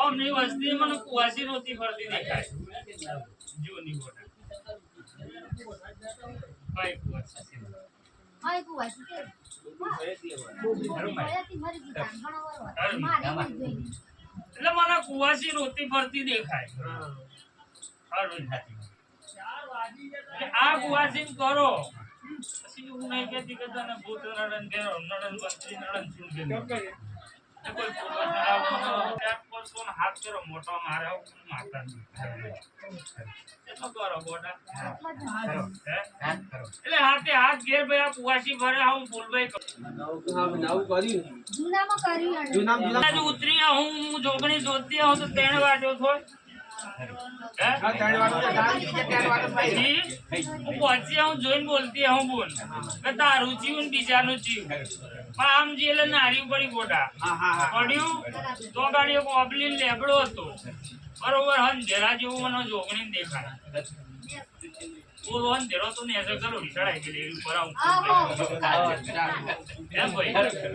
ઓમની વસ્તી મને કુવાસી નહોતી ફરતી દેખાય જોની ગોડા ભાઈ કુવાસી હાય કુવાસી કે એટલે મને કુવાસી નહોતી ફરતી દેખાય આ કુવાસી કરો પછી હું નહીં કહેતી કે તને ભૂત નડન કે નડન બંત્રી નડન શું કે કોઈ પૂર્વજ નડાવવાનો ત્યાર પર કોણ હાથ કરો મોટો મારે માતા એટલો કરો બોડા એટલે હાથે હાથ ઘેર ભાઈ આ કુવાસી ભરે હું બોલભાઈ જૂનામાં ઉતરી હું જોગણી જોતી હું તો તેણ વાટ્યો થોય જોઈને બોલતી હું બોલ તારું જીવ બીજાનું જીવ આમ જે નારી પડી ગોડા પડ્યું તો ગાડીઓ કોબલી લેબડો હતો બરોબર અંધેરા જેવું મને જોગણી દેખાય અંધેરો તો ને ચડાઈ ગયેલી ઉપર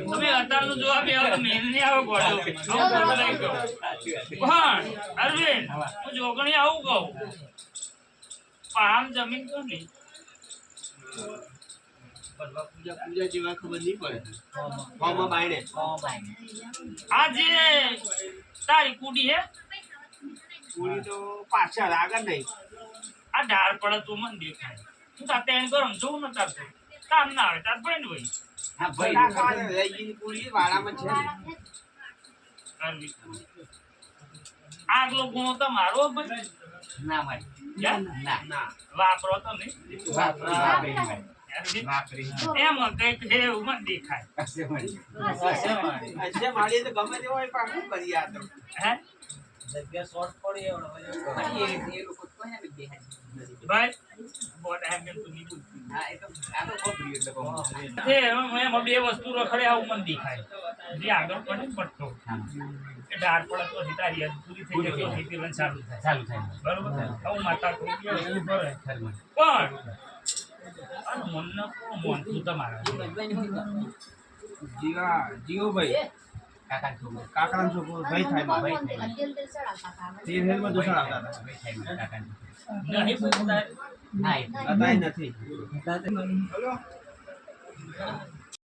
તમે અત્યારનું જવાબ મેન નહીં આવે ગોડો અરવિંદ હું જોગણી આવું કહું આમ જમીન તો નહીં પૂજા જેવા ખબર નહીં પડે આ જે તારી કુડી હે પૂરી તો પાછળ આગળ નહીં આ ઢાળ પડે તો મને દેખાય હું તાતે એમ ગરમ જોઉં ન તારતો કામ ના આવે તાર ભાઈ હોય હા ભાઈ લઈ ગઈ પૂરી વાળામાં છે આગલો ગુણો તો મારો ભાઈ ના ભાઈ ના વાપરો તો નહીં એમ કઈક છે એવું મને દેખાય મારી તો ગમે તે હોય પણ શું કરી આ તો હે જગ્યા શોર્ટ પડી એ લોકો તો હે દેખાય ભાઈ બોટ હે કે તું નીકળ હા એ તો આ તો કોપરી એટલે કહું છે એમ બે વસ્તુ રખડે આવું મને દેખાય જે આગળ પડે પડતો કે ડાળ પડે તો તારી પૂરી થઈ જાય તો તીરન ચાલુ થાય બરોબર હું માતા કોઈ એવું કરે પણ આ મનનો મન તું તમારા જીઓ ભાઈ કાકા છોકરો ભાઈ થાય ભાઈ તે હેલમાં દોષણ આવતા હતા નહીં પૂછતા નહીં નથી